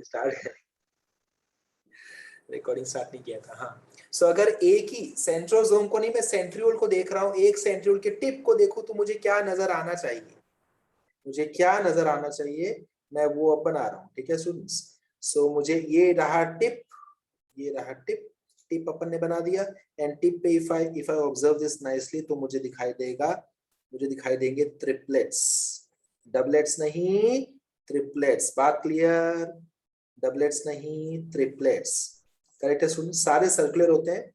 Start recording start नहीं किया था। हाँ, सो अगर एक ही सेंट्रोसोम को नहीं, मैं सेंट्रियोल को देख रहा हूँ, एक सेंट्रियोल के टिप को देखूं तो मुझे क्या नजर आना चाहिए, मुझे क्या नजर आना चाहिए, मैं वो अब बना रहा हूँ। ठीक है स्टूडेंट्स, सो मुझे ये रहा टिप, ये रहा टिप, टिप अपन ने बना दिया। एंड टिप पे if I observe this nicely तो मुझे दिखाई देगा, मुझे दिखाई देंगे ट्रिपलेट्स, डबलेट्स नहीं ट्रिपलेट्स। बात क्लियर? डबलेट्स नहीं ट्रिपलेट्स। करेक्ट है स्टूडेंट? सारे सर्कुलर होते हैं,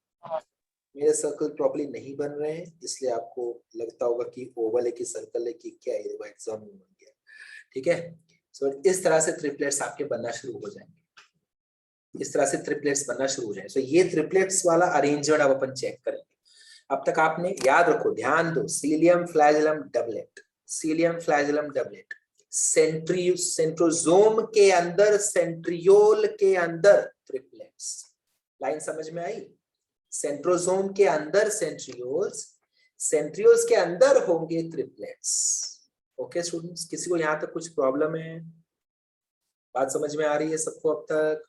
मेरे सर्कल प्रॉपर्ली नहीं बन रहे हैं, इसलिए आपको लगता होगा कि ओवल है कि सर्कल है कि क्या है, एग्जाम में बन गया। ठीक है, सो इस तरह से ट्रिपलेट्स आपके बनना शुरू हो जाएंगे, इस तरह से ट्रिपलेट्स बनना शुरू हो जाए। सो ये ट्रिपलेट्स वाला अरेंजमेंट अब अपन चेक करेंगे। अब तक आपने याद रखो, ध्यान दो, cilium flagellum doublet, cilium flagellum doublet, centrosome के अंदर, सेंट्रियोल के अंदर ट्रिपलेट्स। लाइन समझ में आई? सेंट्रोजोम के अंदर सेंट्रियोल्स, सेंट्रियोल्स के अंदर होंगे ट्रिपलेट्स। ओके स्टूडेंट्स, किसी को यहाँ तक कुछ प्रॉब्लम है? बात समझ में आ रही है सबको अब तक?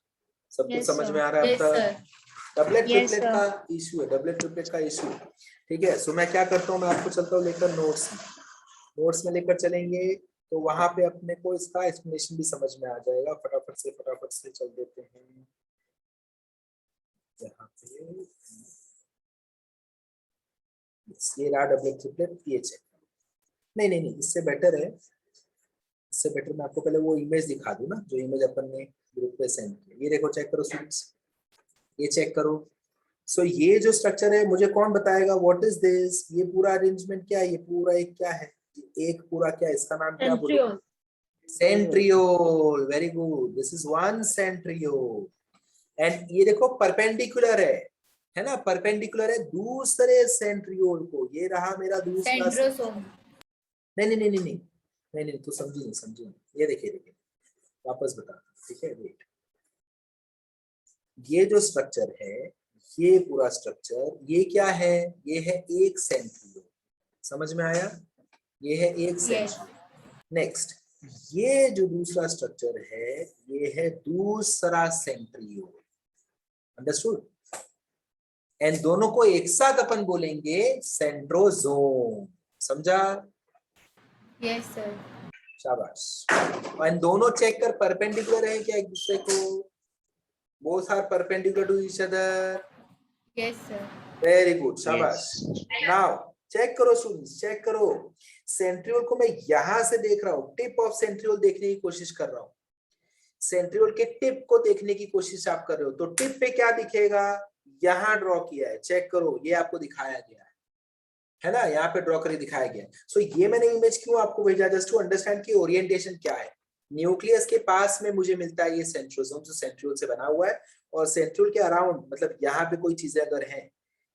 सब कुछ समझ में आ रहा है अब तक? डबलेट ट्रिपलेट का इश्यू है, डबलेट ट्रिपलेट का इश्यू। ठीक है, सो मैं क्या करता हूँ, मैं आपको चलता हूँ लेकर नोट्स में, नोट्स में लेकर चलेंगे तो वहां पे अपने को इसका एक्सप्लेनेशन भी समझ में आ जाएगा। फटाफट से चल देते हैं यहाँ पे। ये रहा डबलेट ट्रिपलेट, ये चेक। नहीं, इससे बेटर है, इससे बेटर मैं आपको पहले वो इमेज दिखा दूं ना, जो इमेज अपन ने ग्रुप पे सेंड किया। ये देखो, चेक करो स्टूडेंट्स, ये चेक करो। सो ये जो स्ट्रक्चर है, मुझे कौन बताएगा व्हाट इज दिस? ये पूरा अरेंजमेंट क्या है? ये पूरा एक क्या है? एक पूरा क्या, इसका नाम क्या बोलो? Centriole. Very good, this is one centriole. And ये देखो परपेंडिकुलर है ना, परपेंडिकुलर है दूसरे सेंट्रियोल को। ये रहा मेरा दूसरा सेंट्रोसोम। नहीं, तो समझी नहीं। ये देखिए वापस बता, ठीक है, वेट। ये जो स्ट्रक्चर है, ये पूरा स्ट्रक्चर, ये क्या है? ये है एक सेंट्रियोल। समझ में आया? ये है एक सेंट्रियोल। नेक्स्ट, ये जो दूसरा स्ट्रक्चर है, ये है दूसरा सेंट्रियोल। अंडरस्टूड? एंड दोनों को एक साथ अपन बोलेंगे सेंट्रोसोम। समझा? Yes sir. शाबाश। एंड दोनों चेक कर, परपेंडिकुलर है क्या एक दूसरे को? both are perpendicular to each other? Yes sir. Very good, शाबाश। Now चेक करो स्टूडेंट्स, चेक करो। सेंट्रियोल को मैं यहां से देख रहा हूँ, टिप ऑफ सेंट्रियोल देखने की कोशिश कर रहा हूँ। सेंट्रियोल के टिप को देखने की कोशिश आप कर रहे हो, तो टिप पे क्या दिखेगा? यहां ड्रॉ किया है, चेक करो, ये आपको दिखाया गया है ना, यहाँ पे ड्रॉ करके दिखाया गया। सो ये मैंने इमेज क्यों आपको भेजा? जस्ट टू अंडरस्टैंड की ओरिएंटेशन क्या है। न्यूक्लियस के पास में मुझे मिलता है ये सेंट्रोसोम, जो सेंट्रियोल से बना हुआ है, और सेंट्रियोल के अराउंड, मतलब यहाँ पे कोई चीजें अगर हैं,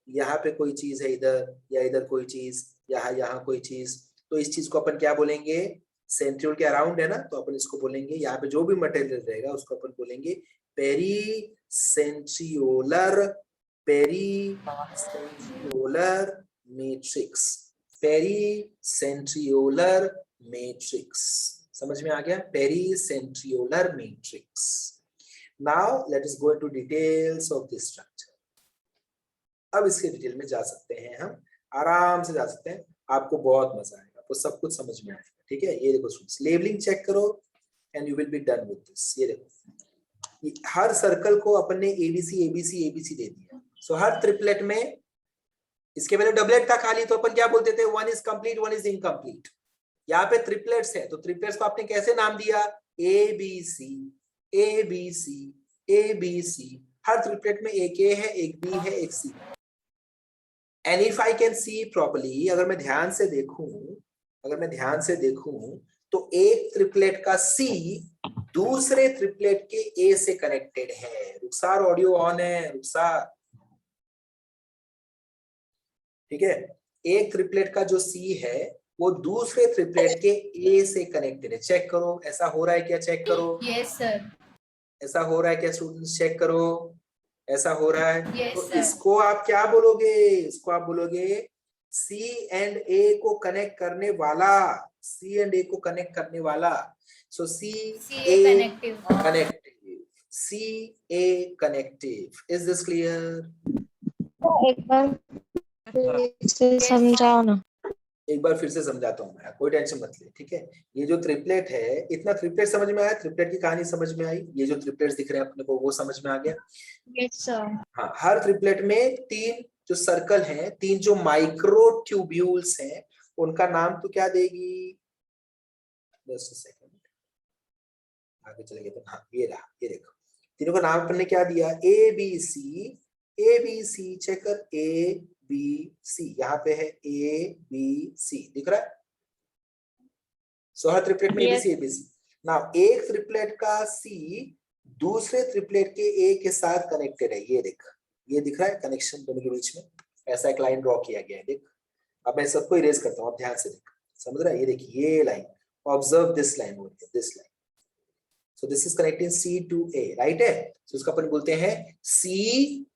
यहाँ पे कोई चीज है इधर, या इधर कोई चीज, यहाँ कोई चीज, तो इस चीज को अपन क्या बोलेंगे? सेंट्रियोल के अराउंड है ना, तो अपन इसको बोलेंगे, यहाँ पे जो भी मटेरियल रहेगा उसको अपन बोलेंगे peri centriolar, peri centriolar matrix, pericentriolar matrix. समझ में आ गया? Pericentriolar matrix. Now let us go into details of this structure. अब इसके डिटेल में जा सकते हैं, हम आराम से जा सकते हैं, आपको बहुत मजा आएगा, आपको सब कुछ समझ में आएगा। ठीक है, ये देखो स्टूडेंट्स, लेबलिंग चेक करो and you will be done with this. ये देखो, हर सर्कल को अपन ने एबीसी एबीसी एबीसी दे दिया। सो हर ट्रिपलेट में, इसके पहले डबलेट था खाली, तो अपन क्या बोलते थे? One is complete, one is incomplete. यहाँ पे ट्रिपलेट्स है, तो ट्रिपलेट्स को आपने कैसे नाम दिया? A B C, A B C, A B C. हर ट्रिपलेट में एक ए है, एक बी है, एक C. And if I can see properly, अगर मैं ध्यान से देखूं, तो एक ट्रिपलेट का सी दूसरे ट्रिपलेट के ए से कनेक्टेड है। रुखसार ऑडियो ऑन है, रुखसार? ठीक है, एक ट्रिपलेट का जो सी है वो दूसरे ट्रिपलेट के ए से कनेक्टेड है। चेक करो, ऐसा हो रहा है क्या? चेक करो। Yes sir. ऐसा हो रहा है क्या स्टूडेंट्स? चेक करो, ऐसा हो रहा है। yes, तो इसको आप क्या बोलोगे? इसको आप बोलोगे सी एंड ए को कनेक्ट करने वाला, सी एंड ए को कनेक्ट करने वाला। सो सी ए connective, Ca connective. Is this clear? एक बार से समझाओ ना। एक बार फिर से समझाता हूँ मैं, कोई टेंशन मत ले, ठीक है। ये जो ट्रिपलेट है, इतना ट्रिपलेट समझ में आया? ट्रिपलेट की कहानी समझ में आई? ये जो ट्रिपलेट्स दिख रहे हैं अपने को, वो समझ में आ गया? Yes sir. हाँ, हर ट्रिपलेट में 3 जो सर्कल हैं, 3 जो माइक्रो ट्यूब्यूल्स हैं, उनका नाम तो क्या देगी? जस्ट सेकंड, आगे चलेंगे तो हाँ, ये रहा, ये देखो, तीनों का नाम अपने क्या दिया? A B C. चेक कर, ए बी सी, यहाँ पे है ए बी सी, दिख रहा है? सो हर ट्रिपलेट में एबीसी। नाउ एक ट्रिपलेट का सी दूसरे ट्रिपलेट के ए के साथ कनेक्टेड है, ये देख, ये दिख रहा है कनेक्शन दोनों के बीच में, ऐसा एक लाइन ड्रॉ किया गया है, देख। अब मैं सबको इरेज करता हूँ, अब ध्यान से देख, समझ रहा है? ये देखिए, ये line, observe this line, this line. So this is connecting C to A, right है? सो इसको अपन बोलते हैं सी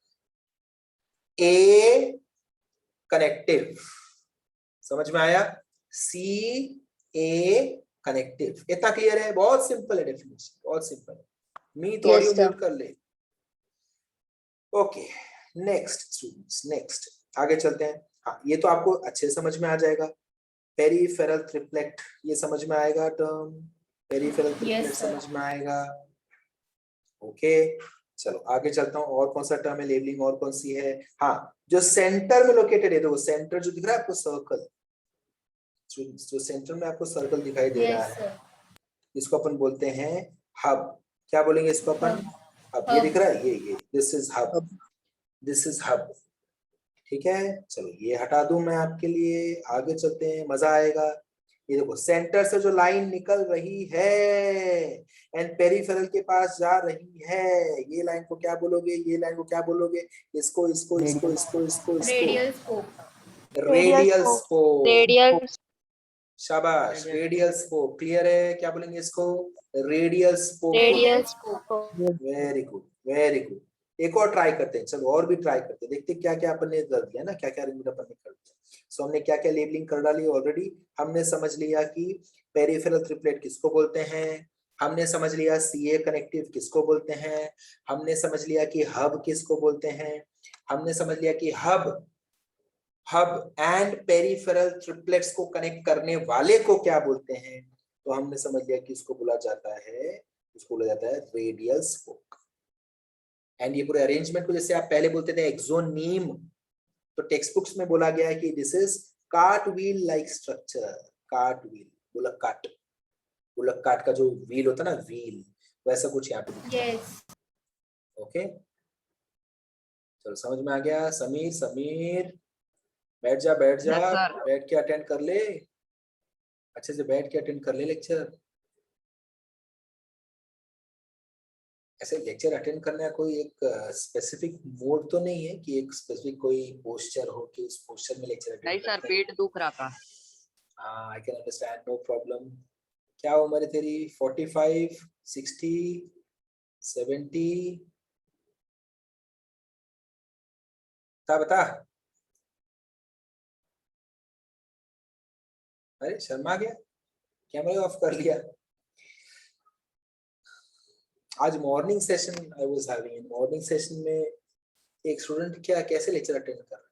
ए कनेक्टिव। समझ में आया? सी ए कनेक्टिव। इतना क्लियर है? बहुत सिंपल है डेफिनेशन, बहुत सिंपल है। मीट ऑडियो म्यूट कर ले। ओके, नेक्स्ट स्टूडेंट्स, नेक्स्ट आगे चलते हैं। हाँ, ये तो आपको अच्छे समझ में आ जाएगा। पेरिफेरल ट्रिपलेट, ये समझ में आएगा टर्म? पेरिफेरल ट्रिपलेट समझ में आएगा? ओके, चलो आगे चलता हूँ। और कौन सा टर्म है लेबलिंग, और कौन सी है? हाँ, जो सेंटर में लोकेटेड है, देखो सेंटर जो दिख रहा है आपको, सर्कल, जो सेंटर में आपको सर्कल दिखाई दे रहा है, इसको अपन बोलते हैं हब। क्या बोलेंगे इसको अपन? हब। ये दिख रहा है, ये this is hub, this is hub, ठीक है। चलो ये हटा दूं मैं आपके लिए, आगे चलते हैं, मजा आएगा। ये देखो, सेंटर से जो लाइन निकल रही है एंड पेरिफेरल के पास जा रही है, ये लाइन को क्या बोलोगे? ये लाइन को क्या बोलोगे? इसको इसको इसको इसको इसको radial spoke. Radial spoke. Radial. शाबाश, रेडियल स्पोक। क्लियर है? क्या बोलेंगे इसको? Radial spoke. Radial spoke. Very good, very good. एक और ट्राई करते हैं, चलो और भी ट्राई करते हैं, देखते हैं क्या क्या अपन ने कर दिया ना, क्या क्या अरेंजमेंट अपन ने कर दिया। सो हमने क्या क्या लेबलिंग कर डाली ऑलरेडी। हमने समझ लिया कि पेरिफेरल ट्रिपलेट किसको बोलते हैं, हमने समझ लिया सीए कनेक्टिव किसको बोलते हैं, हमने समझ लिया कि हब किसको बोलते हैं, हमने समझ लिया कि हब एंड पेरिफेरल ट्रिपलेट्स को कनेक्ट करने वाले को क्या बोलते हैं। तो हमने समझ लिया कि इसको बोला जाता है रेडियल स्पोक। एंड ये पूरे अरेंजमेंट को जैसे आप पहले बोलते थे एक्सोनीम, तो टेक्स्ट बुक्स में बोला गया है कि this is cart wheel like structure. Cart wheel, bullock cart का जो व्हील होता है ना, व्हील, वैसा कुछ यहाँ पे। यस। ओके, चलो समझ में आ गया। समीर बैठ जा, बैठ के अटेंड कर ले, अच्छे से बैठ के अटेंड कर ले लेक्चर। ऐसे लेक्चर अटेंड करने का कोई एक स्पेसिफिक मोड तो नहीं है कि एक स्पेसिफिक कोई पोस्चर हो कि उस पोस्चर में लेक्चर अटेंड। नहीं सर, पेट दुख रहा था। हाँ, I can understand, no problem. क्या उम्र है तेरी? 45, 60, 70? बता। अरे शर्मा गया, कैमरा ऑफ कर लिया। आज morning session I was having, morning session में एक स्टूडेंट क्या कैसे लेक्चर अटेंड कर रहा है,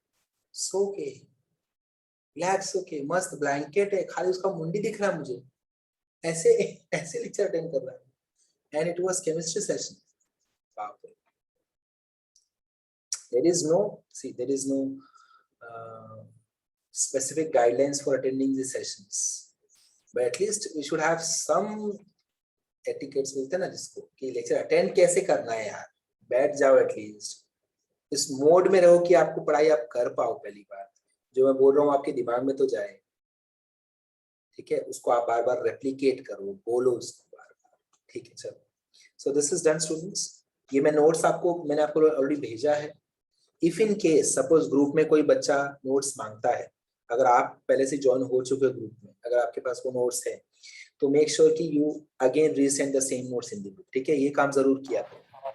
सो के रिलैक्स होके, मस्त ब्लैंकेट है, खाली उसका मुंडी दिख रहा है मुझे, ऐसे ऐसे लेक्चर अटेंड कर रहा है। And it was chemistry session. बाप रे, there is no specific guidelines for attending these sessions, but at least we should have some etiquettes बोलते हैं ना जिसको, कि लेक्चर अटेंड कैसे करना है यार। बैठ जाओ, एटलीस्ट इस मोड में रहो कि आपको पढ़ाई आप कर पाओ। पहली बात जो मैं बोल रहा हूँ आपके दिमाग में तो जाए, ठीक है, उसको आप बार बार रेप्लिकेट करो, बोलो उसको बार बार, ठीक है। चलो, सो दिस इज डन स्टूडेंट्स। ये मैं नोट्स मैंने आपको ऑलरेडी भेजा है। If in case suppose group में कोई बच्चा नोट्स मांगता है, अगर आप पहले से ज्वाइन हो चुके ग्रुप में, अगर आपके पास वो नोट्स है, तो मेक श्योर कि you again resend the same notes in the group, ठीक है। ये काम जरूर किया करो,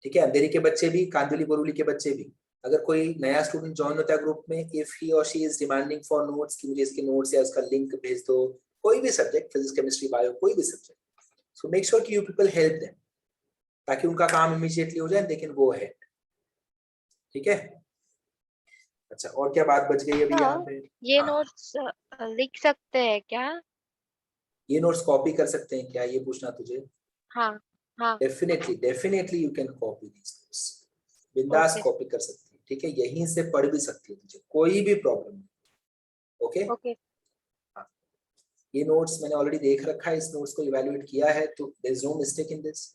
ठीक है। अंधेरी के बच्चे भी, कांदुली बोरुली के बच्चे भी, अगर कोई नया स्टूडेंट ज्वाइन होता है ग्रुप में, इफ ही और she is demanding for notes कि मुझे इसके नोट्स या उसका लिंक भेज दो, कोई भी सब्जेक्ट, फिजिक्स केमिस्ट्री बायो, कोई भी सब्जेक्ट, सो मेक श्योर कि यू पीपल हेल्प देम, ताकि उनका काम इमीडिएटली हो जाए, दे कैन गो अहेड। ठीक है, अच्छा और क्या बात बच गई अभी यहाँ पे? ये हाँ, नोट्स लिख सकते हैं क्या? ये नोट्स कॉपी कर सकते हैं क्या, ये पूछना तुझे? हाँ हाँ। Definitely you can copy this notes, बिंदास ओके कॉपी कर सकती है। ठीक है, यहीं से पढ़ भी सकती है, तुझे कोई भी प्रॉब्लम नहीं। ओके, ओके ये नोट्स मैंने ऑलरेडी देख रखा है, इस नोट्स को इवैल्यूएट किया है, तो there is no mistake in this.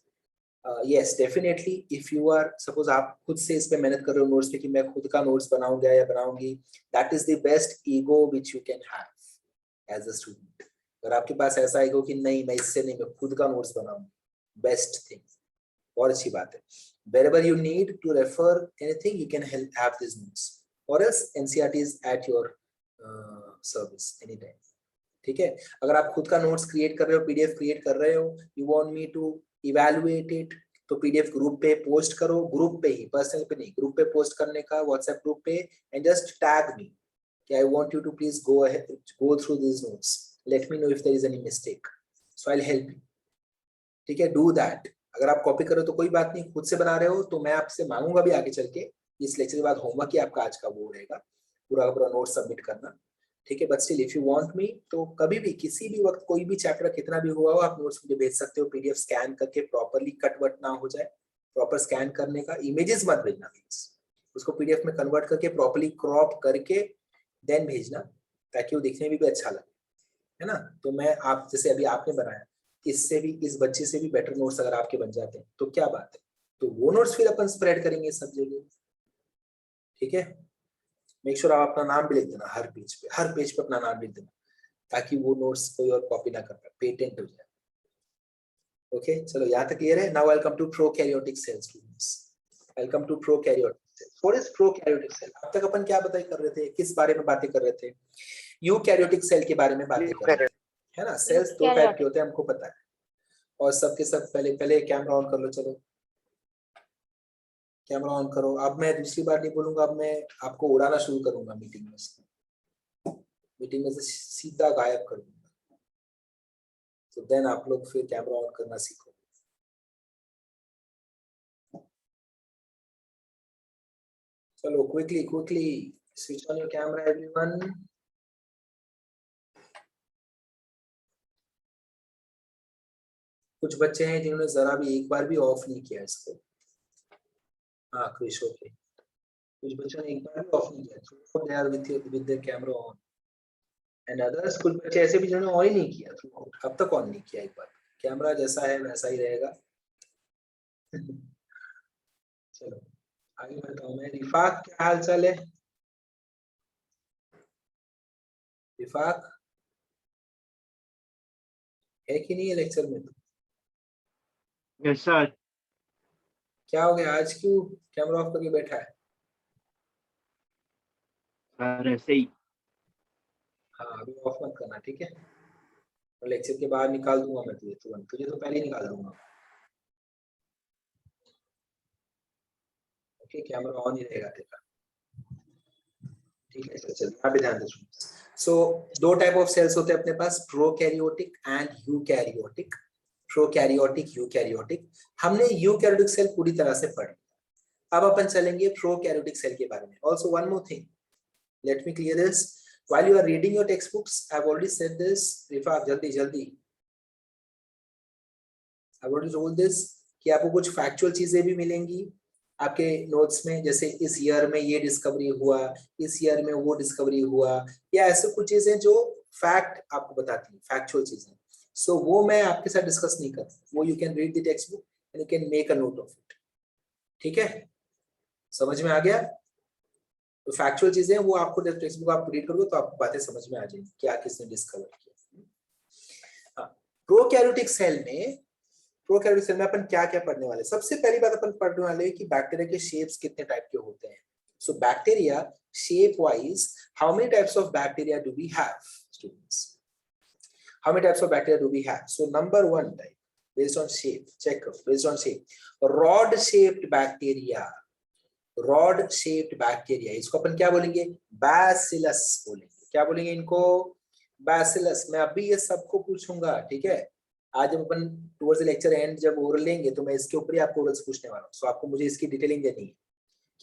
Yes definitely, if you are suppose आप खुद से इस पे मेहनत कर रहे हो नोट्स पे कि मैं खुद का नोट्स बनाऊंगा या बनाऊंगी, that is the best ego which you can have as a student. अगर आपके पास ऐसा ईगो कि नहीं मैं इससे नहीं, मैं खुद का नोट्स बनाऊंगा, बेस्ट थिंग, बहुत अच्छी बात है। wherever you need to refer anything you can have these notes, or else NCERT is at your service anytime। ठीक है, अगर आप खुद का नोट्स क्रिएट कर रहे हो, पीडीएफ क्रिएट कर रहे हो, you want me to evaluate it, तो पीडीएफ ग्रुप पे पोस्ट करो, ग्रुप पे ही, पर्सनल पे नहीं, ग्रुप पे पोस्ट करने का, व्हाट्सएप ग्रुप पे, एंड जस्ट टैग मी कि I want you to please go through this notes, let me know if there is any mistake, so I will help you. ठीक है, do that. अगर आप copy करो तो कोई बात नहीं, खुद से बना रहे हो तो मैं आपसे मांगूंगा भी आगे चल के, इस लेक्चर के बाद होमवर्क ही आपका आज का वो रहेगा, पूरा पूरा नोट सबमिट करना। ठीक है, but still if you want मी, तो कभी भी किसी भी वक्त कोई भी चैप्टर कितना भी हुआ हो, आप नोट्स मुझे भेज सकते हो, पीडीएफ स्कैन करके, प्रॉपर्ली कट वट ना हो जाए, प्रॉपर स्कैन करने का, इमेजेस मत भेजना प्लीज, उसको पीडीएफ में कन्वर्ट करके प्रॉपर्ली क्रॉप करके देन भेजना, ताकि वो दिखने में भी अच्छा लगे, है ना। तो मैं आप जैसे अभी आपने बनाया, इससे भी, इस बच्चे से भी बेटर नोट्स अगर आपके बन जाते हैं तो क्या बात है, तो वो नोट्स फिर अपन स्प्रेड करेंगे सब जगह। ठीक है, मेक श्योर आप अपना नाम भी लिख देना हर पेज पे अपना नाम लिख देना, ताकि वो नोट्स कोई और कॉपी ना कर पाए, पेटेंट हो जाए। ओके, चलो यहाँ तक क्लियर है। Now welcome to prokaryotic cell students, welcome to prokaryotic cell. What is prokaryotic cell? अब तक अपन क्या बताई कर रहे थे, किस बारे में बातें कर रहे थे? यूकैरियोटिक सेल के बारे में बातें कर रहे थे, है ना। सेल्स दो टाइप के होते हैं, हमको पता है, और सबके सब पहले कैमरा ऑन कर लो, चलो कैमरा ऑन करो। अब मैं दूसरी बार नहीं बोलूंगा, अब मैं आपको उड़ाना शुरू करूंगा मीटिंग में से सीधा गायब कर दूंगा, तो देन आप लोग फिर कैमरा ऑन करना सीखो। चलो quickly switch on your camera everyone. कुछ बच्चे हैं जिन्होंने जरा भी एक बार भी ऑफ नहीं किया इसको। हाँ क्रिश, ओके, कुछ बच्चों ने एक बार भी ऑफ नहीं किया, they are with their camera on, and others कुछ बच्चे ऐसे भी जिन्होंने ऑन ही नहीं किया थ्रू, अब तक ऑन नहीं किया एक बार। कैमरा जैसा है वैसा ही रहेगा। चलो आगे बढ़ता हूँ मैं। रिफाक, क्या हाल चाल है? रिफाक है कि नहीं है लेक्चर में? Yes sir. क्या हो गया आज, क्यों कैमरा ऑफ करके बैठा है? सर ऐसे ही। हाँ अभी ऑफ मत करना, ठीक है, और लेक्चर के बाहर निकाल दूंगा मैं तुझे तुरंत, तुझे तो पहले ही निकाल दूंगा। ओके, कैमरा ऑन ही रहेगा तेरा, ठीक है। चल यहाँ पे ध्यान दे। सो दो टाइप ऑफ सेल्स होते हैं अपने पास, prokaryotic and eukaryotic. Prokaryotic, eukaryotic. हमने यूकैरियोटिक सेल पूरी तरह से पढ़ लिया, अब अपन चलेंगे प्रोकैरियोटिक सेल के बारे में। Also one more thing, let me clear this while you are reading your textbooks, I've already said this, Rifat जल्दी I've already told this कि आपको कुछ फैक्चुअल चीजें भी मिलेंगी आपके नोट्स में, जैसे इस ईयर में ये डिस्कवरी हुआ, इस ईयर में वो डिस्कवरी हुआ, या ऐसे कुछ चीजें जो फैक्ट आपको बताती हैं, फैक्चुअल चीजें। सो वो मैं आपके साथ डिस्कस नहीं करता, वो you can read the text book and you can make a note of it. ठीक है, समझ में आ गया? तो फैक्चुअल चीजें वो आपको टेक्स्ट बुक आप रीड करोगे तो आपको बातें समझ में आ जाएंगी, क्या किसने डिस्कवर किया। प्रोकैरियोटिक सेल में अपन क्या क्या पढ़ने वाले? सबसे पहली बात अपन पढ़ने वाले कि बैक्टीरिया के शेप्स कितने टाइप के होते हैं। So bacteria shape wise, how many types of bacteria do we have students? How many types of bacteria do we have? So number 1 type, based on shape, check करो, based on shape, rod shaped bacteria. Rod shaped bacteria, इसको अपन क्या बोलेंगे? Bacillus बोलेंगे। क्या बोलेंगे इनको? Bacillus. मैं अभी ये सबको पूछूंगा, ठीक है, आज जब अपन टुवर्ड्स द लेक्चर एंड जब ओरल लेंगे तो मैं इसके ऊपर ही आपको ओरल्स पूछने वाला हूँ. सो आपको मुझे इसकी डिटेलिंग देनी है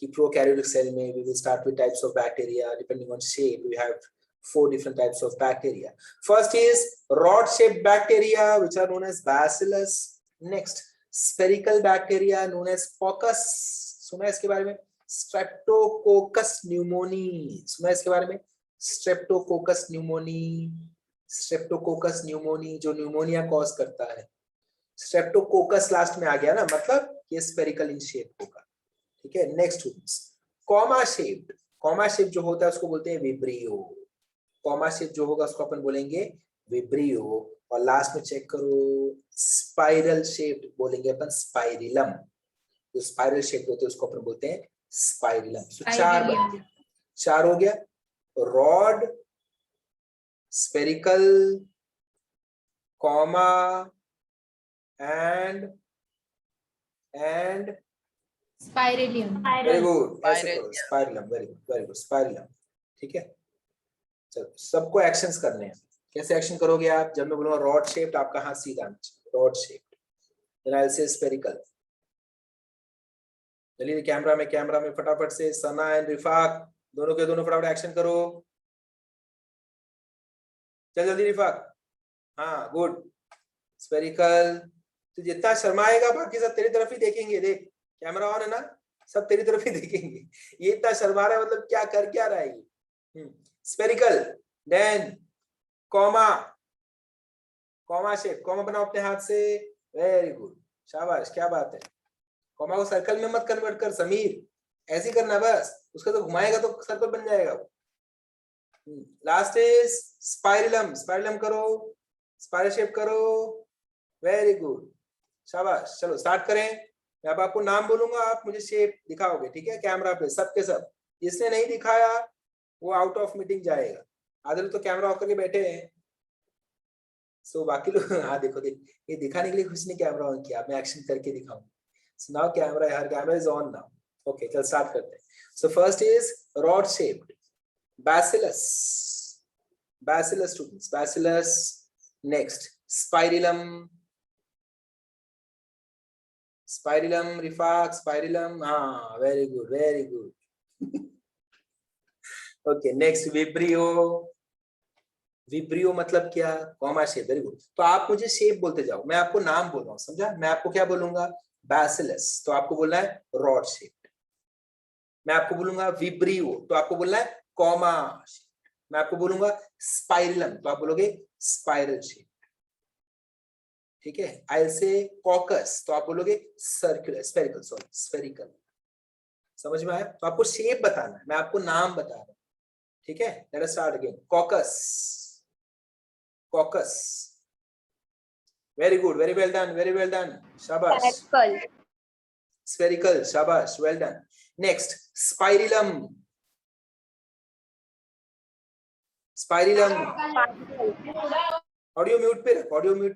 कि प्रोकैरियोटिक सेल में we will start with types of bacteria. Depending on shape, we have 4 different types of bacteria. First is rod shaped bacteria, which are known as bacillus. Next, spherical bacteria known as coccus. सुना है इसके बारे में? Streptococcus pneumoniae. सुना है इसके बारे में? Streptococcus pneumoniae. Streptococcus pneumoniae जो न्यूमोनिया कॉज करता है. Streptococcus लास्ट में आ गया ना, मतलब ये स्फेरिकल इन शेप होगा. ठीक है. नेक्स्ट कॉमा शेप जो होता है उसको बोलते हैं विब्रियो. कॉमा शेप जो होगा उसको अपन बोलेंगे विब्रियो. और लास्ट में चेक करो स्पाइरल शेप बोलेंगे अपन स्पाइरिलम. जो स्पाइरल शेप होते हैं उसको अपन बोलते हैं स्पाइरिलम. तो चार बन गए. चार हो गया. Rod, spherical, comma and spirillum. Very good. ऐसे करो स्पाइरलम. Very good spirillum. ठीक है. चलो सबको एक्शंस करने हैं. कैसे एक्शन करोगे आप? जब मैं बोलूंगा रॉड शेप्ड, आपका हाथ सीधा rod shaped. Then I will say spherical. चलिए कैमरा में फटाफट से सना एंड रिफाक दोनों के दोनों फटाफट एक्शन करो. चल जल्दी रिफाक. हाँ गुड. स्फेरिकल. तो जितना शर्माएगा बाकी सब तेरी तरफ ही देखेंगे. देख कैमरा ऑन है ना, सब तेरी तरफ ही देखेंगे. ये इतना शर्मा रहा है मतलब क्या कर क्या रहा है ये. Spherical. Then comma shape. Comma बनाओ अपने हाथ से. Very good. शाबाश. क्या बात है. कॉमा को सर्कल में मत कन्वर्ट कर समीर. ऐसे ही करना बस. उसका तो घुमाएगा तो सर्कल बन जाएगा वो. Last is spirillum. स्पाइरलम करो. स्पाइरल शेप करो. Very good. शाबाश. चलो स्टार्ट करें. मैं अब आपको नाम बोलूंगा, आप मुझे शेप दिखाओगे. ठीक है. कैमरा पे सब के सब. जिसने नहीं दिखाया वो आउट ऑफ मीटिंग जाएगा. आधे लोग तो कैमरा ऑफ करके बैठे हैं. सो बाकी लोग हाँ देखो ये दिखाने के लिए कुछ नहीं कैमरा ऑन किया. मैं एक्शन करके दिखाऊंगा. सो नाउ हर camera is on now. Okay चल स्टार्ट करते हैं. So first is rod shaped bacillus. Students bacillus. Next spirillum रिफाक. स्पाइरिलम. हाँ very good. Okay next vibrio मतलब क्या? Comma shape. Very good. तो आप मुझे शेप बोलते जाओ. मैं आपको नाम बोल रहा हूँ. समझा? मैं आपको क्या बोलूंगा? बैसिलस. तो आपको बोलना है रॉड शेप. मैं आपको बोलूंगा विब्रियो तो आपको बोलना है कॉमा शेप. मैं आपको बोलूंगा स्पाइरिलम तो आप बोलोगे स्पाइरल शेप. ठीक है. आई से कॉकस तो आप बोलोगे स्फेरिकल. समझ में आया? तो आपको शेप बताना है. मैं आपको नाम बता रहा हूं. ठीक है. Let us start again. Caucus. Very good. Very well done. शाबाश. स्फेरिकल. शाबाश. Well done. Next spirillum. Audio mute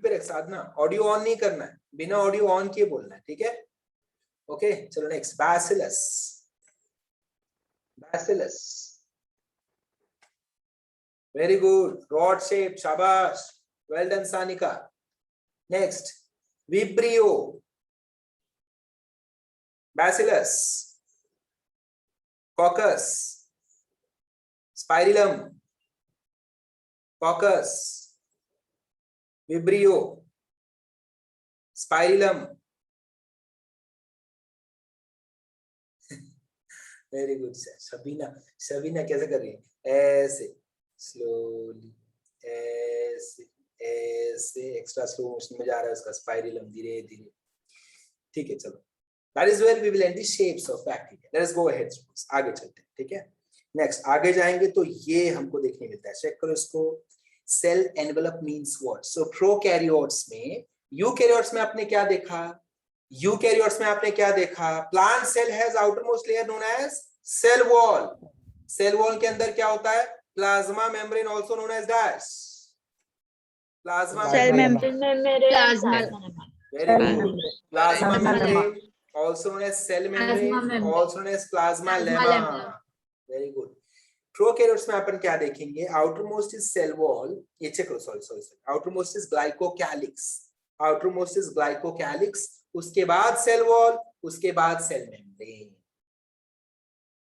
पे रख साधना. ऑडियो ऑन नहीं करना है. बिना ऑडियो ऑन किए बोलना है. ठीक है. ओके चलो next bacillus. Very good. Rod shape. शाबाश. Well done Sanika. Next vibrio. Bacillus. Coccus. Spirillum. Coccus. Vibrio. Spirillum. Very good. Shabina कैसे कर रही है? ऐसे स्लोली. ऐसे एक्स्ट्रा स्लो मोशन में जा रहा है उसका स्पाइरिलम धीरे धीरे. ठीक है. चलो that is where we will end the shapes of bacteria. Let us go ahead. आगे चलते हैं. ठीक है. नेक्स्ट आगे जाएंगे तो ये हमको देखने मिलता है. चेक करो इसको. Cell envelope means what? So prokaryotes में, यूकैरियोट्स में आपने क्या देखा? Plant cell has outermost layer known as cell wall. Cell wall के अंदर क्या होता है? Plasma membrane also known as dash. Plasma membrane. Very good. Plasma membrane, also known as cell membrane, also known as plasma lemma. Very good. Prokaryotes में अपन क्या देखेंगे? Outermost is cell wall. ये check करो. Sorry. Outermost is glycocalyx. Outer most is glycocalyx, उसके बाद cell wall, उसके बाद cell membrane.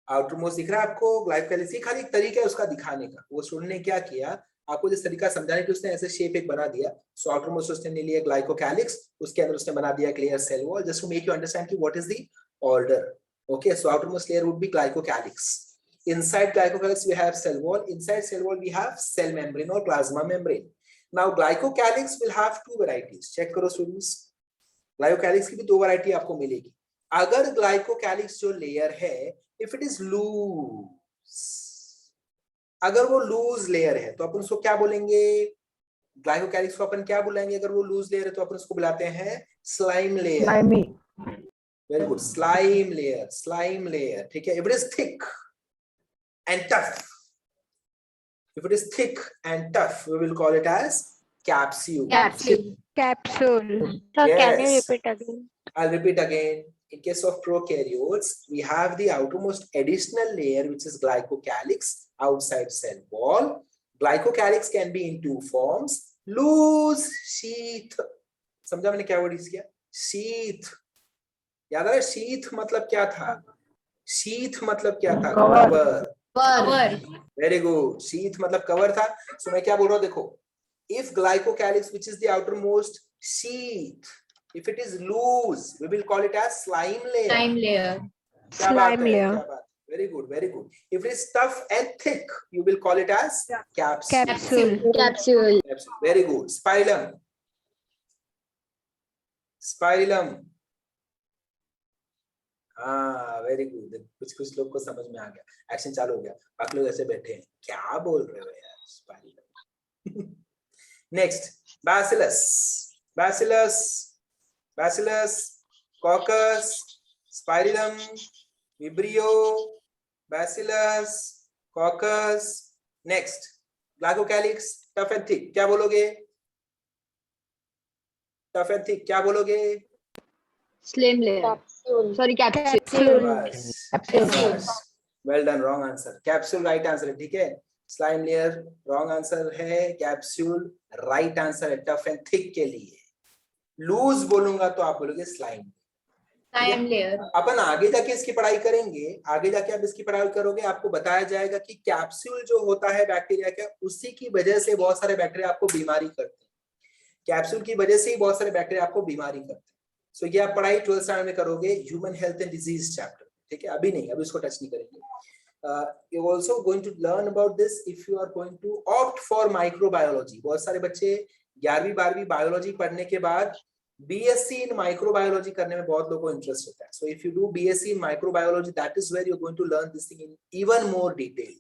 Outer most दिख रहा है आपको ग्लाइकोकैलिक्स? ये खाली एक तरीका है उसका दिखाने का। वो स्टूडेंट ने क्या किया, आपको जिस तरीका समझाने के उसने ऐसे शेप एक बना दिया। सो आउटर मोस्ट उसने ले लिया ग्लाइकोकैलिक्स, उसके अंदर उसने बना दिया clear cell wall, just to make you understand कि what is the order. Okay, so outermost layer would be glycocalyx, inside glycocalyx we have cell wall, inside cell wall we have cell membrane or plasma membrane. Now glycocalyx will have two varieties, check करो students, glycocalyx की भी दो variety आपको मिलेगी। अगर glycocalyx जो layer है, if it is loose, अगर वो लूज लेयर है तो अपन उसको क्या बोलेंगे, ग्लाइकोकैलिक्स को अपन क्या बुलाएंगे? अगर वो लूज लेयर है तो अपन उसको बुलाते हैं slime layer. Very good, slime layer, slime layer, ठीक है। If it is thick and tough, if it is thick and tough, we will call it as capsule. Capsule. Capsule. So can you Yes. repeat again? I'll repeat again. In case of prokaryotes, we have the outermost additional layer, which is glycocalyx outside cell wall. Glycocalyx can be in two forms: loose sheath. समझा मैंने क्या word use किया? Sheath. याद है sheath मतलब क्या था? Sheath मतलब क्या था? Cover. Cover. Very good, sheath मतलब कवर था। सो मैं क्या बोल रहा हूँ, देखो, if glycocalyx, which is the outermost sheath, if it is loose, we will call it as slime layer. Slime layer. क्या बात Slime है, layer. क्या बात, very good, very good. If it is tough and thick, you will call it as capsule. Capsule. Capsule. Capsule. Very good. Spirillum. Spirillum. हाँ, very good, कुछ कुछ लोग को समझ में आ गया, एक्शन चालू हो गया। बाकी लोग ऐसे बैठे हैं, क्या बोल रहे हो यार, spirillum. Next, bacillus, bacillus, bacillus, caucus, spirillum, vibrio, bacillus, caucus. Next, glycocalyx, tough and thick, क्या बोलोगे? टफ एंड थिक क्या बोलोगे? Slim layer. Capsule. Sorry, capsule. Capsule. Well done, wrong answer, capsule right answer है, ठीक है। Slime layer wrong answer है, capsule right answer है tough and thick के लिए। लूज बोलूंगा तो आप बोलोगे स्लाइम। Slime layer. अपन आगे जाके इसकी पढ़ाई करेंगे, आगे जाके आप इसकी पढ़ाई करोगे, आपको बताया जाएगा कि कैप्सूल जो होता है बैक्टीरिया का, उसी की वजह से बहुत सारे बैक्टीरिया आपको बीमारी करते हैं। कैप्सूल की वजह से ही बहुत सारे बैक्टीरिया आपको बीमारी करते हैं। सो ये आप पढ़ाई 12th स्टैंडर्ड में करोगे, human health and disease chapter, ठीक है। अभी नहीं, अभी इसको टच नहीं करेंगे। You also going to learn about this if you are going to opt for microbiology. बहुत सारे बच्चे 11वीं 12वीं बायोलॉजी पढ़ने के बाद बीएससी इन माइक्रोबायोलॉजी करने में बहुत लोगों को इंटरेस्ट होता है। So if you do BSc in microbiology, that is where you are going to learn this thing in even more detail.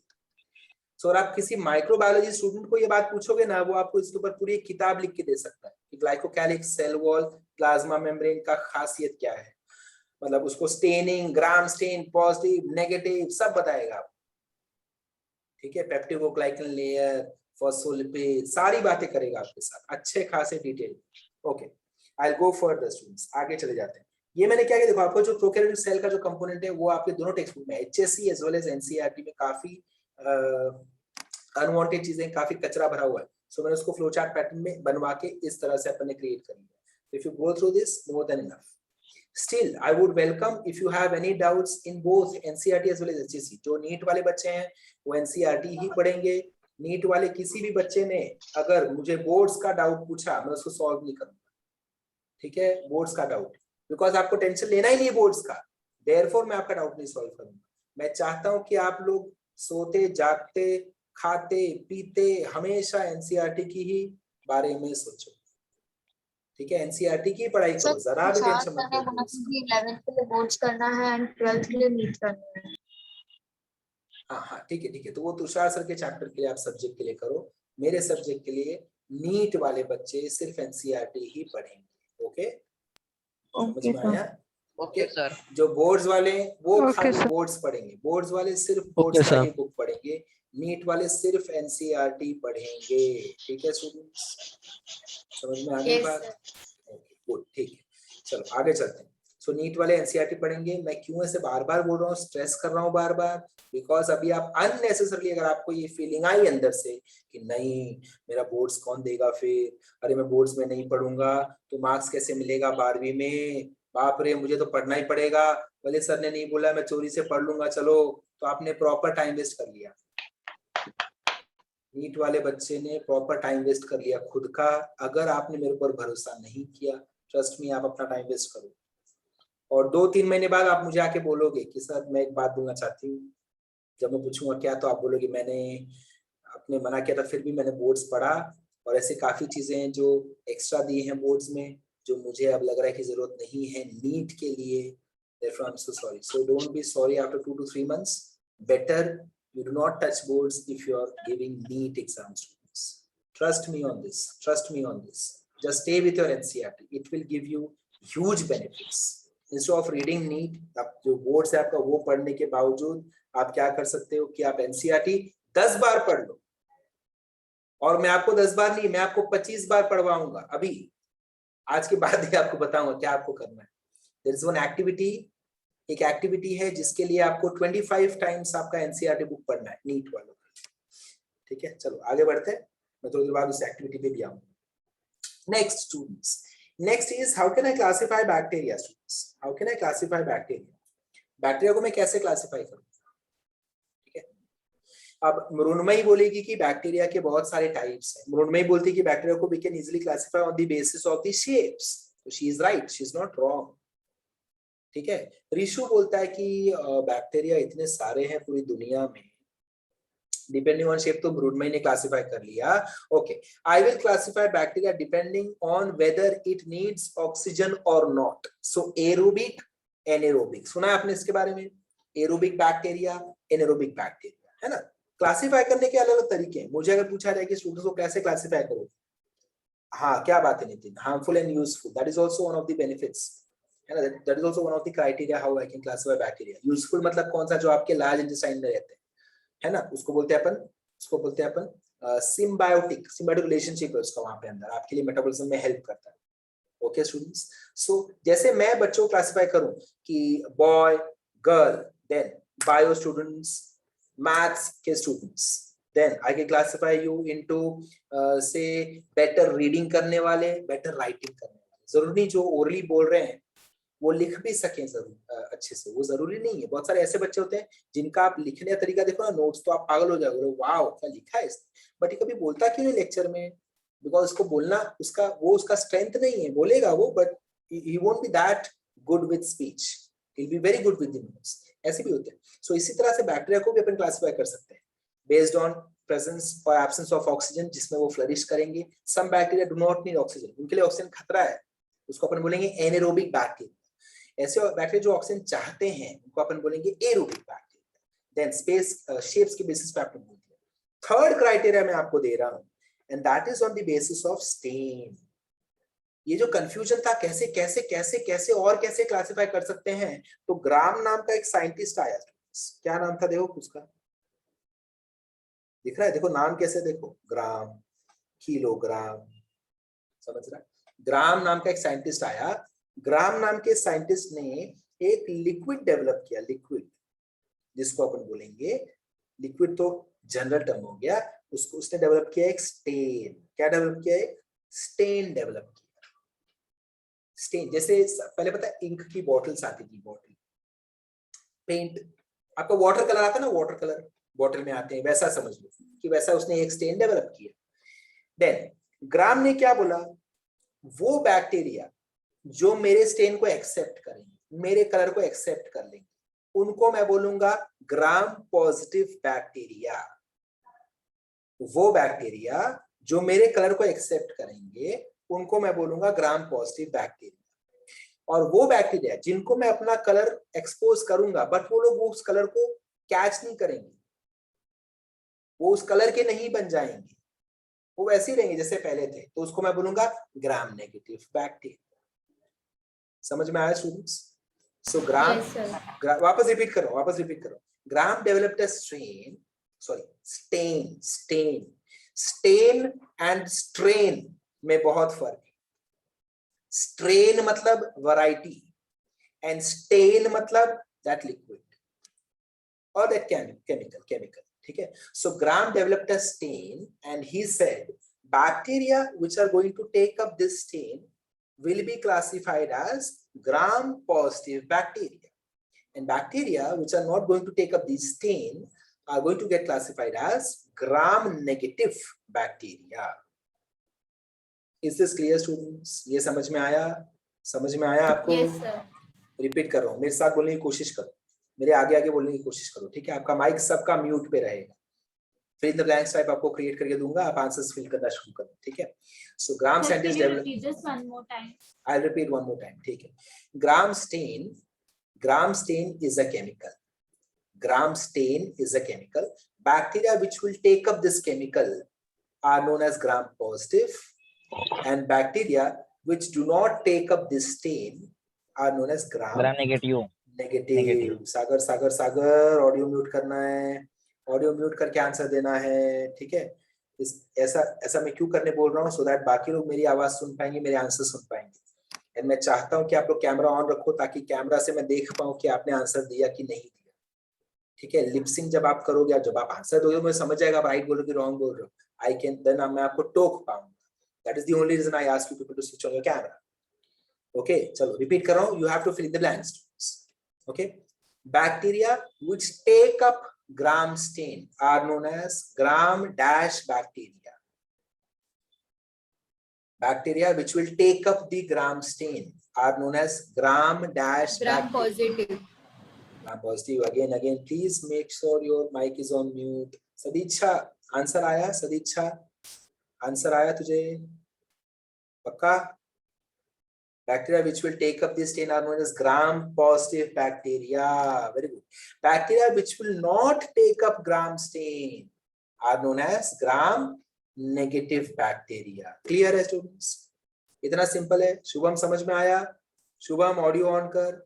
So अगर आप किसी माइक्रोबायोलॉजी स्टूडेंट को ये बात पूछोगे ना, वो आपको इसके ऊपर पूरी एक किताब लिख के दे सकता है कि glycocalyx, cell wall, plasma membrane का खासियत क्या है, मतलब उसको staining, gram stain, positive, negative सब बताएगा आपको, ठीक है। पेप्टिडोग्लाइकन लेयर, फॉस्फोलिपिड, सारी बातें करेगा आपके साथ अच्छे खासे detail. Okay, I will go further students, आगे चले जाते हैं। ये मैंने क्या किया, देखो आपको जो प्रोकैरियोटिक सेल का जो कंपोनेंट है वो आपके दोनों टेक्स्ट बुक में, HSC as well as NCERT में काफी अनवांटेड चीजें, काफी कचरा भरा हुआ है। सो मैंने उसको फ्लो चार्ट पैटर्न में बनवा के इस तरह से अपने क्रिएट कर लिया। If you go through this, more than enough. Still, I would welcome if you have any doubts in both NCERT as well as HSC. जो नीट वाले बच्चे हैं वो NCERT ही पढ़ेंगे। नीट वाले किसी भी बच्चे ने अगर मुझे बोर्ड्स का डाउट पूछा, मैं उसको सॉल्व नहीं करूंगा, ठीक है। बोर्ड्स का डाउट, बिकॉज आपको टेंशन लेना ही नहीं बोर्ड्स का, देयरफॉर मैं आपका डाउट नहीं सॉल्व करूंगा। मैं चाहता हूं कि आप लोग सोते जागते खाते पीते हमेशा NCERT की ही बारे में सोचो, ठीक है। NCERT की पढ़ाई करो, जरा भी टेंशन मत लो। 11th के लिए बोर्ड्स करना है एंड 12th के लिए नीट करना है। हाँ हाँ, ठीक है ठीक है। तो वो तुषार सर के चैप्टर के लिए आप सब्जेक्ट के लिए करो, मेरे सब्जेक्ट के लिए नीट वाले बच्चे सिर्फ NCERT ही पढ़ेंगे। ओके, समझ में आया? Okay sir. जो बोर्ड्स वाले वो खाली बोर्ड्स पढ़ेंगे, बोर्ड्स वाले सिर्फ बोर्ड्स का ही बुक पढ़ेंगे, नीट वाले सिर्फ NCERT पढ़ेंगे, ठीक है स्टूडेंट्स, समझ में आ गई बात? ओके गुड, ठीक है। चलो आगे चलते हैं। सो नीट वाले एनसीईआरटी पढ़ेंगे। मैं क्यों ऐसे बार बार बोल रहा हूँ, स्ट्रेस कर रहा हूँ बार बार, बिकॉज अभी आप अननेसेसरली, अगर आपको ये फीलिंग आई अंदर से कि नहीं मेरा बोर्ड्स कौन देगा, फिर अरे मैं बोर्ड्स में नहीं पढ़ूंगा तो मार्क्स कैसे मिलेगा 12वीं में, बाप रे मुझे तो पढ़ना ही पड़ेगा, भले सर ने नहीं बोला मैं चोरी से पढ़ लूंगा चलो, तो आपने प्रॉपर टाइम वेस्ट कर लिया। नीट वाले बच्चे ने प्रॉपर टाइम वेस्ट कर लिया खुद का। अगर आपने मेरे ऊपर भरोसा नहीं किया, ट्रस्ट मी, आप अपना टाइम वेस्ट करो और 2-3 महीने बाद आप मुझे आके बोलोगे कि सर मैं एक बात बोलना चाहती हूँ। जब मैं पूछूंगा क्या, तो आप बोलोगे मैंने आपने मना किया था फिर भी मैंने बोर्ड्स पढ़ा और ऐसे काफी चीजें हैं जो एक्स्ट्रा दी हैं बोर्ड्स में, जो मुझे अब लग रहा है कि जरूरत नहीं है नीट के लिए। Therefore, I'm so sorry. So don't be sorry after 2 to 3 months. Better you do not touch boards if you are giving NEET exam students. Trust me on this. Trust me on this. Just stay with your NCERT. It will give you huge benefits. Instead of reading NEET, आप जो boards है आपका वो पढ़ने के बावजूद आप क्या कर सकते हो कि आप NCERT 10 बार पढ़ लो, और मैं आपको 10 बार नहीं, मैं आपको 25 बार पढ़वाऊंगा। अभी आज के बाद ही आपको बताऊंगा क्या आपको करना है। There is one activity, एक एक्टिविटी है जिसके लिए आपको 25 टाइम्स आपका एनसीईआरटी बुक पढ़ना है नीट वालों का। ठीक है, चलो आगे बढ़ते हैं, मैं थोड़ी देर बाद उस एक्टिविटी पे भी आऊंगा। Next students, next is how can I classify bacteria. Students, how can I classify bacteria, bacteria को मैं कैसे क्लासिफाई करूं। ठीक है, अब मृण्मयी बोलेगी कि बैक्टीरिया के बहुत सारे टाइप्स हैं। मृण्मयी बोलती है कि बैक्टीरिया को we can easily classify on the basis of the shapes. तो she is right, she is not wrong. ठीक है, ऋषु बोलता है कि बैक्टीरिया इतने सारे हैं पूरी दुनिया में, डिपेंडिंग ऑन शेप, तो मृण्मयी ने क्लासिफाई कर लिया। Okay, I will classify bacteria depending on whether it needs oxygen और नॉट। सो एरोबिक, एनेरोबिक, सुना है आपने इसके बारे में, एरोबिक बैक्टीरिया, एनेरोबिक बैक्टीरिया, है ना। क्लासिफाई करने के अलग अलग तरीके हैं। मुझे अगर पूछा जाए कि स्टूडेंट्स को कैसे क्लासिफाई करो, हाँ क्या बात है Nitin, harmful and useful, that is also one of the benefits, है ना। That is also one of the criteria how I can classify bacteria. Useful मतलब कौन सा, जो आपके लार्ज इंटेस्टाइन में रहते हैं, है ना, उसको बोलते हैं अपन सिम्बायोटिक, सिम्बायोटिक रिलेशनशिप है उसका वहां पे अंदर, आपके लिए मेटाबॉलिज्म में हेल्प करता है। ओके स्टूडेंट्स, सो जैसे मैं बच्चों को क्लासिफाई करूं कि boy girl, then bio students, maths के students, then I can classify you into say better reading करने वाले, better writing करने वाले। जरूरी नहीं जो ओरली बोल रहे हैं वो लिख भी सकें जरूर अच्छे से, वो जरूरी नहीं है। बहुत सारे ऐसे बच्चे होते हैं जिनका आप लिखने का तरीका देखो ना, नोट्स, तो आप पागल हो जाओगे, वाओ क्या लिखा है इसने, बट ये कभी बोलता क्यों नहीं लेक्चर में, बिकॉज उसको बोलना उसका स्ट्रेंथ नहीं है, बोलेगा वो, but he won't be that good with speech, he will be very good with the notes. ऐसे भी होते हैं। सो इसी तरह से बैक्टीरिया को भी अपन क्लासिफाई कर सकते हैं बेस्ड ऑन प्रेजेंस और एब्सेंस ऑफ ऑक्सीजन, जिसमें वो फ्लरिश करेंगे। Some bacteria do not need oxygen, उनके लिए ऑक्सीजन खतरा है, उसको अपन बोलेंगे एनेरोबिक बैक्टीरिया। ऐसे बैक्टीरिया जो ऑक्सीजन चाहते हैं उनको अपन बोलेंगे aerobic bacteria. Then space shapes के बेसिस पे आपने बोल दिया। थर्ड क्राइटेरिया मैं आपको दे रहा हूं, and that is on the basis of stain. ये जो कंफ्यूजन था कैसे कैसे कैसे कैसे और कैसे क्लासिफाई कर सकते हैं, तो ग्राम नाम का एक साइंटिस्ट आया, क्या नाम था देखो उसका, दिख रहा है, देखो नाम कैसे, देखो ग्राम, किलोग्राम, समझ रहा है। ग्राम नाम का एक साइंटिस्ट आया। ग्राम नाम के साइंटिस्ट ने एक लिक्विड डेवलप किया, लिक्विड जिसको अपन बोलेंगे, लिक्विड तो जनरल टर्म हो गया, उसको उसने डेवलप किया एक स्टेन। क्या डेवलप किया, एक स्टेन डेवलप किया। स्टेन जैसे पहले पता है इंक की बॉटल्स आती थी, बॉटल पेंट, आपका वाटर कलर आता है ना, वाटर कलर बॉटल में आते हैं, वैसा समझ लो कि वैसा उसने एक स्टेन डेवलप किया। देन ग्राम ने क्या बोला, वो बैक्टीरिया जो मेरे स्टेन को एक्सेप्ट करेंगे, मेरे कलर को एक्सेप्ट कर लेंगे, उनको मैं बोलूंगा ग्राम पॉजिटिव बैक्टीरिया। वो बैक्टीरिया जो मेरे कलर को एक्सेप्ट करेंगे उनको मैं बोलूंगा ग्राम पॉजिटिव बैक्टीरिया। और वो बैक्टीरिया जिनको मैं अपना कलर एक्सपोज करूंगा बट वो लोग उस कलर को कैच नहीं करेंगे, वो उस कलर के नहीं बन जाएंगे, वो वैसे ही रहेंगे जैसे पहले थे, तो उसको मैं बोलूंगा ग्राम नेगेटिव बैक्टीरिया। समझ में आया स्टूडेंट्स? सो ग्राम, वापस रिपीट करो, gram developed a stain and strain में बहुत फर्क है। स्ट्रेन मतलब वैरायटी, and stain मतलब that liquid or that chemical. ठीक है? So Graham developed a stain and he said bacteria which are going to take up this stain will be classified as Gram positive bacteria, and bacteria which are not going to take up this stain are going to get classified as Gram negative bacteria. Is this clear, students? ये समझ में आया? समझ में आया आपको? Yes, sir. Repeat कर रहा हूँ, मेरे साथ बोलने की कोशिश करो, मेरे आगे आगे बोलने की कोशिश करो, ठीक है? आपका माइक सबका म्यूट पे रहेगा। Fill in the blanks type आपको क्रिएट करके दूंगा, आप आंसर्स फिल करना शुरू करो, ठीक है? सो ग्राम Sir, scientist can you develop, repeat just one more time? I'll repeat one more time, ठीक है? Gram stain is a chemical. Gram stain is a chemical. Bacteria which will take up this chemical are known as gram positive, and bacteria which do not take up this stain are known as gram negative. Sagar audio mute करना है, audio mute करके answer देना है, ठीक है? ऐसा मैं क्यों करने बोल रहा हूँ? सो दैट बाकी लोग मेरी आवाज सुन पाएंगे, मेरे आंसर सुन पाएंगे। एंड मैं चाहता हूँ कि आप लोग कैमरा ऑन रखो ताकि कैमरा से मैं देख पाऊँ कि आपने आंसर दिया कि नहीं दिया, ठीक है? लिपसिंग जब आप करोगे, जब आप आंसर दोगे, मैं समझ जाएगा आप राइट बोल रहे हो कि रॉन्ग बोल रहे हो। आई कैन देन मैं आपको टोक पाऊंगा। That is the only reason I ask you people to switch on your camera. Okay, चलो रिपीट कर रहा हूँ। You have to fill in the blanks. Okay, bacteria which take up gram stain are known as gram dash bacteria. Bacteria which will take up the gram stain are known as gram dash Gram bacteria. positive. Gram positive. Again, please make sure your mic is on mute. Sadiksha, answer आया? Sadiksha, answer आया तुझे? पक्का? Bacteria which will take up this stain are known as gram positive bacteria. Very good. Bacteria which will not take up gram stain are known as gram negative bacteria. Clear है students? इतना simple है। शुभम समझ में आया? Shubham audio on कर।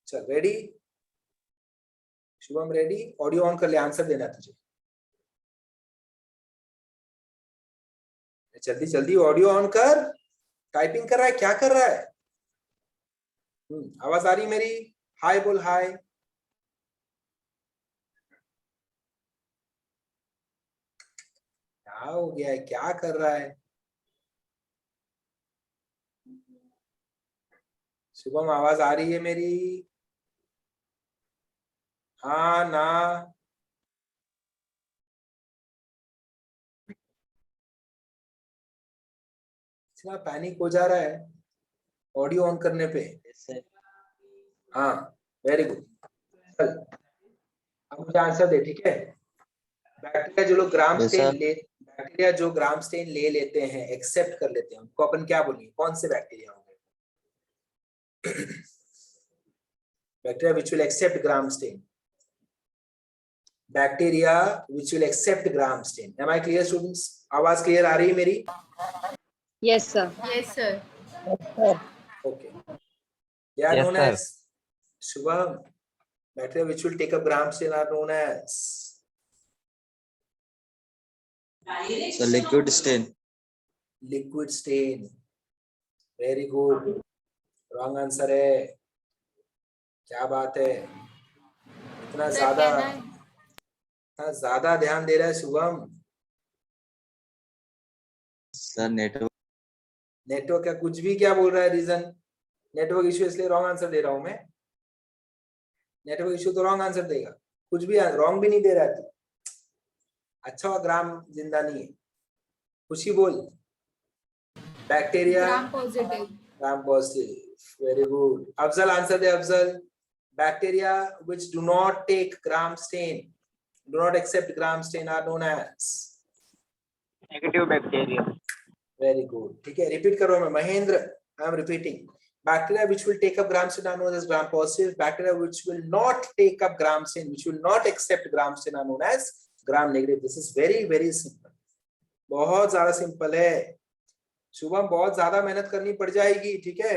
चल, ready? Shubham ready? Audio on कर ले, आंसर देना तुझे। जल्दी जल्दी ऑडियो ऑन कर। टाइपिंग कर रहा है, क्या कर रहा है? आवाज आ रही मेरी? हाय बोल, हाय। क्या हो गया है? क्या कर रहा है? शुभम, आवाज आ रही है मेरी? हाँ ना? इतना पैनिक हो जा रहा है ऑडियो ऑन करने पे। हाँ, वेरी गुड। चल, अब मुझे आंसर दे, ठीक है? बैक्टीरिया जो लोग ग्राम स्टेन बैक्टीरिया जो ग्राम स्टेन ले लेते हैं, एक्सेप्ट कर लेते हैं, उनको अपन क्या बोलेंगे? कौन से बैक्टीरिया होंगे? Bacteria which will accept gram stain. Bacteria which will accept gram stain. Am I clear, students? आवाज क्लियर आ रही है मेरी? Yes, sir. Yes, sir. Okay. They are known as Shubham. Bacteria which will take up gram stain are known as So liquid stain. liquid stain. Very good. Wrong answer है। क्या बात है? इतना Sir, can I? ज्यादा ध्यान दे रहा है Shubham. Sir network. Network का कुछ भी क्या बोल रहा है? रीजन नेटवर्क इश्यू, इसलिए रॉन्ग आंसर दे रहा हूं मैं। नेटवर्क इश्यू तो रॉन्ग आंसर देगा, कुछ भी रॉन्ग भी नहीं दे रहा है तू। अच्छा हुआ ग्राम जिंदा नहीं है। खुशी बोल। Bacteria Gram positive. Gram positive. Very good. Afzal answer they. Afzal, bacteria which do not take gram stain, do not accept gram stain are known as Negative bacteria. very good. ठीक है, रिपीट करो। मैं Mahendra, I am repeating. Bacteria which will take up gram stain are known as gram positive. Bacteria which will not take up gram stain, which will not accept gram stain are known as gram negative. This is very very simple. बहुत ज्यादा simple है। शुभम, बहुत ज्यादा मेहनत करनी पड़ जाएगी, ठीक है?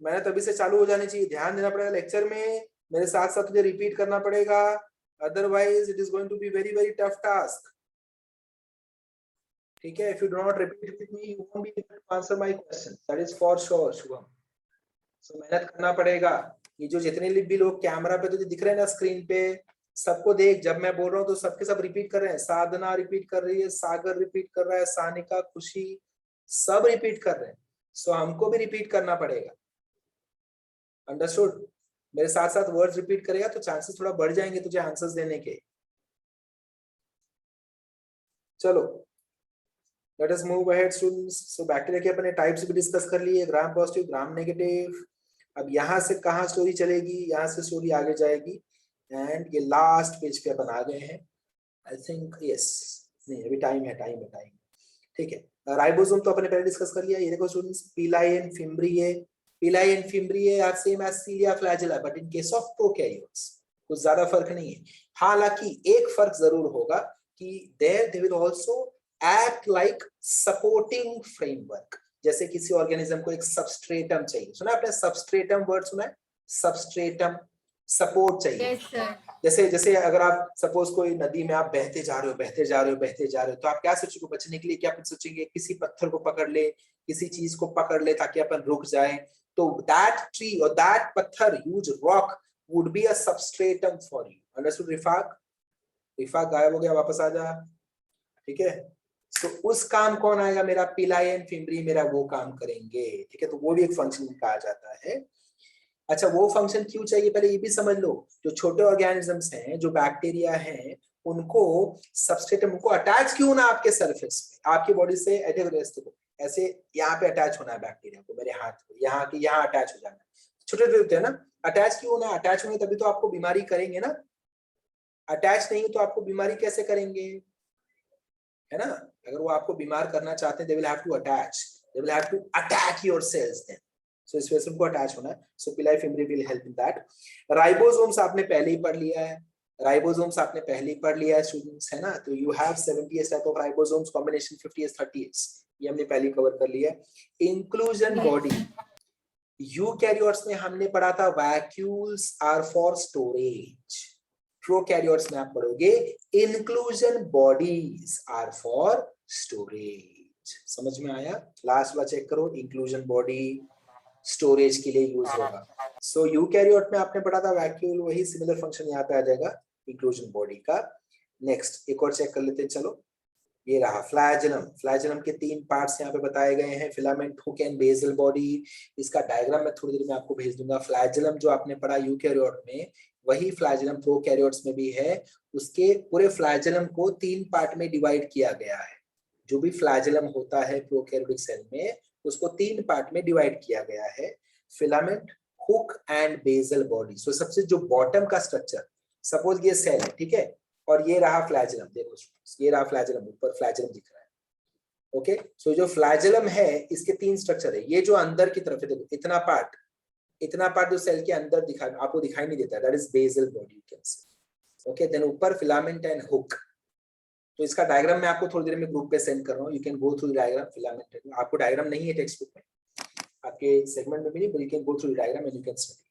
मेहनत अभी से चालू हो जानी चाहिए। ध्यान देना पड़ेगा लेक्चर में, मेरे साथ साथ तुझे रिपीट करना पड़ेगा, otherwise it is going to be very very tough task, ठीक है? If you do not repeat with me, you won't be able to answer my question, that is for sure Shubham. So मेहनत करना पड़ेगा। ये जो जितने भी लोग कैमरा पे तुझे दिख रहे हैं ना स्क्रीन पे, सबको देख, जब मैं बोल रहा हूँ तो सबके सब रिपीट कर रहे हैं। साधना रिपीट कर रही है, सागर रिपीट कर रहा है, सानिका, खुशी, सब रिपीट कर रहे हैं। सो हमको भी रिपीट करना पड़ेगा। अंडरस्टूड? मेरे साथ साथ वर्ड्स रिपीट करेगा तो चांसेस थोड़ा बढ़ जाएंगे तुझे आंसर्स देने के। चलो let us move ahead students. So bacteria के अपने टाइप्स भी डिस्कस कर लिए, ग्राम पॉजिटिव, ग्राम नेगेटिव। अब यहाँ से कहाँ स्टोरी चलेगी, यहाँ से स्टोरी आगे जाएगी एंड ये लास्ट पेज पे अपन आ गए हैं आई थिंक। यस, नहीं अभी टाइम है, ठीक है। राइबोसोम तो अपने पहले डिस्कस कर लिया। ये देखो students, pili and fimbriae are same as cilia flagella but in case of prokaryotes कुछ ज्यादा फर्क नहीं है। हालांकि एक फर्क जरूर होगा कि there they will also act like supporting framework. जैसे किसी ऑर्गेनिज्म को एक सबस्ट्रेटम चाहिए, सुना आपने सबस्ट्रेटम वर्ड सुना है? सबस्ट्रेटम, सपोर्ट चाहिए। Yes, sir. जैसे अगर आप सपोज कोई नदी में आप बहते जा रहे हो तो आप क्या सोचोगे बचने के लिए? क्या सोचेंगे? किसी पत्थर को पकड़ ले, किसी चीज को पकड़ ले ताकि अपन रुक जाए। तो दैट ट्री और दैट पत्थर, huge rock would be a substratum for you. Understood? Rifaq गायब हो गया, वापस आ जा। ठीक है, तो उस काम कौन आएगा? मेरा पिलाई एंड फिम्ब्री मेरा वो काम करेंगे। ठीक है, तो वो भी एक फंक्शन कहा जाता है। अच्छा, वो फंक्शन क्यों चाहिए पहले ये भी समझ लो। जो छोटे ऑर्गेनिजम्स हैं, जो बैक्टीरिया हैं, उनको सबस्ट्रेटम को अटैच क्यों ना आपके सरफेस पे, आपकी बॉडी से ऐसे यहाँ पे अटैच होना है बैक्टीरिया को, मेरे हाथ को यहाँ अटैच हो जाना है। छोटे होते हैं ना, अटैच क्यों ना? अटैच होंगे तभी तो आपको बीमारी करेंगे ना। अटैच नहीं तो आपको बीमारी कैसे करेंगे, है ना? अगर वो आपको बीमार करना चाहते हैं, they will have to attack your cells then. So इस वजह से उनको अटैच होना है। So पिलाई fimbriae will help in that. Ribosomes आपने पहले ही पढ़ लिया है, स्टूडेंट्स, है ना? तो you have 70s type of ribosomes, combination 50s 30s, ये हमने पहले कवर कर लिया है। इंक्लूजन बॉडी, यूकैरियोट्स में हमने पढ़ा था vacuoles are for storage. Prokaryotes में आप पढ़ोगे inclusion bodies are for storage. समझ में आया? लास्ट वाला चेक करो, इंक्लूजन बॉडी स्टोरेज के लिए यूज होगा। सो यूकैरियोट में आपने पढ़ा था वैक्यूल, वही सिमिलर फंक्शन यहाँ पे आ जाएगा इंक्लूजन बॉडी का। नेक्स्ट एक और चेक कर लेते हैं। चलो, ये रहा फ्लैजेलम के 3 पार्ट्स यहाँ पे बताए गए हैं, filament, hook and basal body. इसका डायग्राम मैं थोड़ी देर में आपको भेज दूंगा। फ्लैजेलम जो आपने पढ़ा यूकैरियोट में, वही फ्लैजेलम प्रोकैरियोट्स में भी है। उसके पूरे फ्लैजेलम को 3 पार्ट में डिवाइड किया गया है। जो भी फ्लैजेलम होता है प्रोकैरियोटिक सेल में, उसको 3 पार्ट में डिवाइड किया गया है, filament, hook and basal body. So सबसे जो बॉटम का स्ट्रक्चर, सपोज ये सेल है, ठीक है, और ये रहा फ्लैजेलम। देखो ये रहा फ्लैजेलम, ऊपर फ्लैजेलम दिख रहा है। ओके, सो जो फ्लैजेलम है, इसके 3 स्ट्रक्चर है। ये जो अंदर की तरफ है, देखो इतना पार्ट जो सेल के अंदर आपको दिखाई नहीं देता, that is basal body, you can see. Okay, then ऊपर फिलामेंट एंड हुक। तो इसका डायग्राम मैं आपको थोड़ी देर में ग्रुप पे सेंड कर रहा हूँ, you can go through diagram. Filament, आपको डायग्राम नहीं है टेक्स्ट बुक में, आपके सेगमेंट में भी नहीं, but you can go through diagram and you can study.